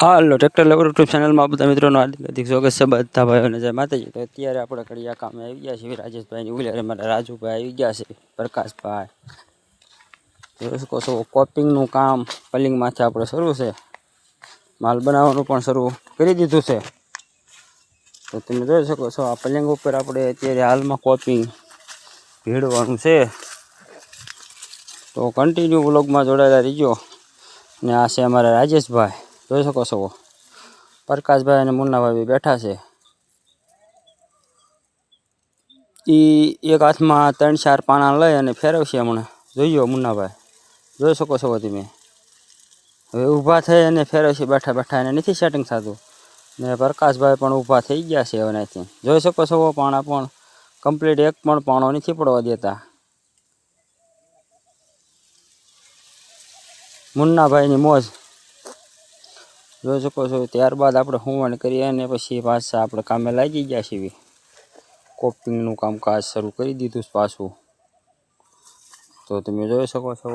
હાલો tractor lover YouTube ચેનલમાં બધા મિત્રોનું હાર્દિક સ્વાગત છે। બધા ભાઈઓને જય માતાજી। તો અત્યારે આપણે કડિયા કામે આવી ગયા છીએ। રાજેશભાઈની ઉલેરે મારા રાજુભાઈ આવી ગયા છે, પ્રકાશભાઈ જોઈ શકો છો। કોપિંગનું કામ પલિંગમાંથી આપણે શરૂ છે, માલ બનાવવાનું પણ શરૂ કરી દીધું છે। તો તમે જોઈ શકો છો આ પલિંગ ઉપર આપણે અત્યારે હાલમાં કોપિંગ ભેળવાનું છે। તો કન્ટિન્યુ વ્લોગમાં જોડાયેલા રહીજો। ને આ છે અમારા રાજેશભાઈ, જોઈ શકો છો। પ્રકાશભાઈ અને મુન્નાભાઈ બેઠા છે। એક હાથમાં 3-4 પાણા લઈ અને ફેરવશે હમણાં, જોઈયો મુન્નાભાઈ, જોઈ શકો છો તમે। હવે ઊભા થઈ અને ફેરવશે બેઠા બેઠા, એને નથી સેટિંગ થતું। ને પ્રકાશભાઈ પણ ઊભા થઈ ગયા છે હવે ત્યાંથી, જોઈ શકો છો। પાણા પણ કમ્પ્લીટ એક પણ પાણો નથી પડવા દેતા મુન્નાભાઈની મોજ, જોઈ શકો છો। ત્યારબાદ આપણે હુંવણ કરીએ અને પછી પાછા આપણે કામે લાગી ગયા છીએ। કોપિંગનું કામકાજ શરૂ કરી દીધું પાછું, તો તમે જોઈ શકો છો।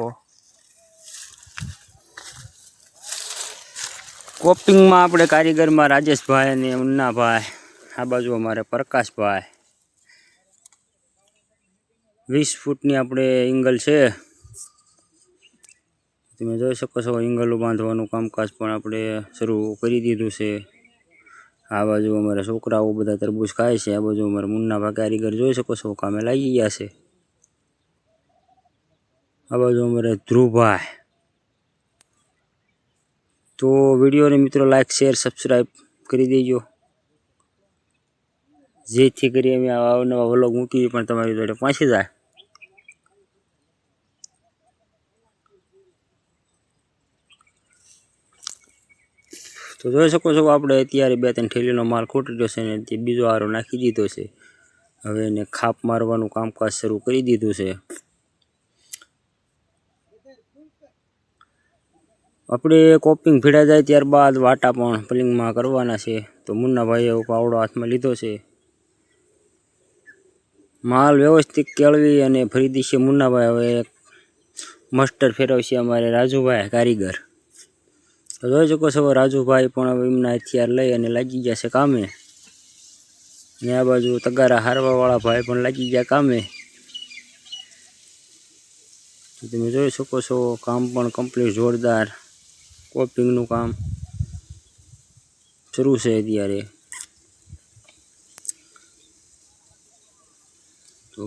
કોપિંગમાં આપણે કારીગરમાં રાજેશભાઈ અને મુન્નાભાઈ, આ બાજુ અમારે પ્રકાશભાઈ। 20 ફૂટની આપણે એંગલ છે, તમે જોઈ શકો છો। એંગલો બાંધવાનું કામકાજ પણ આપણે શરૂ કરી દીધું છે। આ બાજુ અમારા છોકરાઓ બધા તરબૂચ ખાય છે। આ બાજુ અમારા મુન્નાભાઈ કારીગર જોઈ શકો છો કામે લાગી ગયા છે। આ બાજુ અમારે ધ્રુવભાઈ। તો વિડીયોને મિત્રો લાઈક શેર સબસ્ક્રાઈબ કરી દેજો, જેથી કરી અમે નવા વ્લોગ મૂકીએ પણ તમારી જોડે પહોંચી જાય। તો જોઈ શકો છો આપણે અત્યારે 2-3 ઠેલીનો માલ ખૂટી રહ્યો છે ને તે બીજો આરો નાખી દીધો છે। હવે એને ખાપ મારવાનું કામકાજ શરૂ કરી દીધું છે। આપણે કોપિંગ ભીડા જાય ત્યારબાદ વાટા પણ પલિંગમાં કરવાના છે। તો મુન્નાભાઈએ પાવડો હાથમાં લીધો છે, માલ વ્યવસ્થિત કેળવી અને ફરી દેશે મુન્નાભાઈ। હવે મસ્ટર ફેરવશે અમારે રાજુભાઈ કારીગર, તો જોઈ શકો છો। રાજુભાઈ પણ હવે એમના હથિયાર લઈ અને લાગી ગયા છે કામે, ને આ બાજુ તગારા હારવાવાળા ભાઈ પણ લાગી ગયા કામે। તો તમે જોઈ શકો છો કામ પણ કમ્પ્લીટ જોરદાર કોપિંગનું કામ શરૂ છે અત્યારે। તો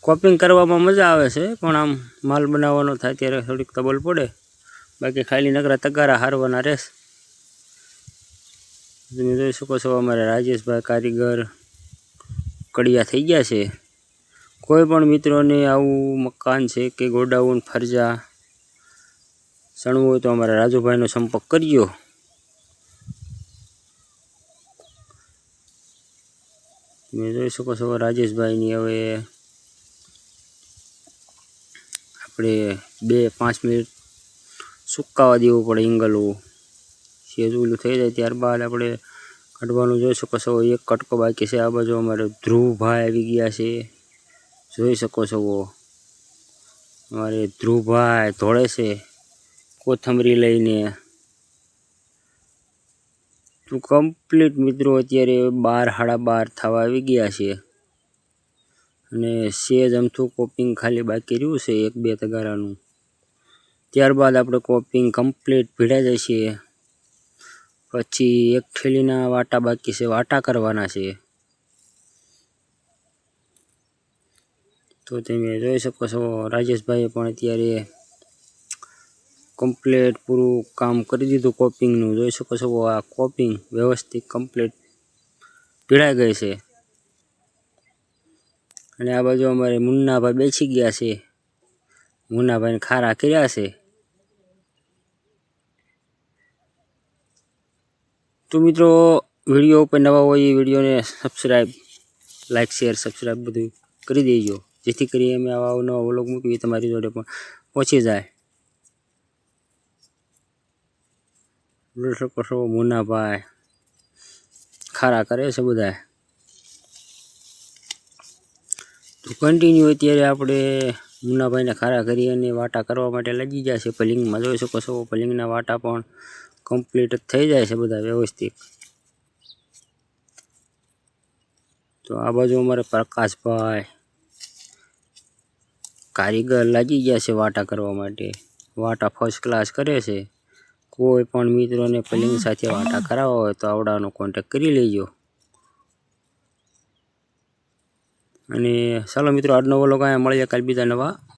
કોપિંગ કરવામાં મજા આવે છે, પણ આમ માલ બનાવવાનો થાય ત્યારે થોડીક તબલ પડે, બાકી ખાલી નકરા તગારા હારવાના રહેશે। તમે જોઈ શકો છો અમારા રાજેશભાઈ કારીગર કડિયા થઈ ગયા છે। કોઈ પણ મિત્રોને આવું મકાન છે કે ગોડાઉન ફરજા સણવું હોય તો અમારા રાજુભાઈનો સંપર્ક કરજો। તમે જોઈ શકો છો રાજેશભાઈની હવે આપણે 2-5 મિનિટ સુકાવા દેવું પડે એંગલો, સેજુલું થઈ જાય ત્યારબાદ આપણે કાઢવાનું જોઈ શકો છો। એક કટકો બાકી છે। આ બાજુ અમારે ધ્રુવભાઈ આવી ગયા છે, જોઈ શકો છો। અમારે ધ્રુવભાઈ ધોળે છે કોથમરી લઈને। તો કમ્પ્લીટ મિત્રો અત્યારે 12-12:30 થવા આવી ગયા છે, અને સેજ અમથું કોપિંગ ખાલી બાકી રહ્યું છે 1-2 તગારાનું। ત્યારબાદ આપણે કોપિંગ કમ્પ્લીટ ભીડા જાય છે, પછી એક ઠેલીના વાટા બાકી છે, વાટા કરવાના છે। તો તમે જોઈ શકો છો રાજેશભાઈએ પણ અત્યારે કમ્પ્લીટ પૂરું કામ કરી દીધું કોપિંગનું, જોઈ શકો છો। આ કોપિંગ વ્યવસ્થિત કમ્પ્લીટ ભીડાઈ ગઈ છે, અને આ બાજુ અમારે મુન્નાભાઈ બેસી ગયા છે, મુન્નાભાઈને ખારા કર્યા છે। તો મિત્રો વિડીયો ઉપર નવા હોય એ વિડીયોને સબસ્ક્રાઈબ લાઈક શેર સબસ્ક્રાઈબ બધું કરી દેજો, જેથી કરી અમે આવા નવા વ્લોગ મૂકીએ તમારી જોડે પણ પહોંચી જાય। જોઈ શકો છો મુન્નાભાઈ ખારા કરે છે બધા। તો કન્ટિન્યુ અત્યારે આપણે મુન્નાભાઈને ખારા કરી અને વાટા કરવા માટે લાગી ગયા છે પલિંગમાં, જોઈ શકો છો। પલિંગના વાટા પણ કમ્પ્લીટ થઈ જાય છે બધા વ્યવસ્થિત. તો આ બાજુ અમારે પ્રકાશભાઈ કારીગર લાગી ગયા છે વાટા કરવા માટે. વાટા ફર્સ્ટ ક્લાસ કરે છે. કોઈ પણ મિત્રોને પલિંગ સાથે વાટા કરાવવા હોય તો આવડાનો કોન્ટેક કરી લેજો. અને ચાલો મિત્રો, આજનો વ્લોગ અહીંયા મળીએ કાલ બીજા નવા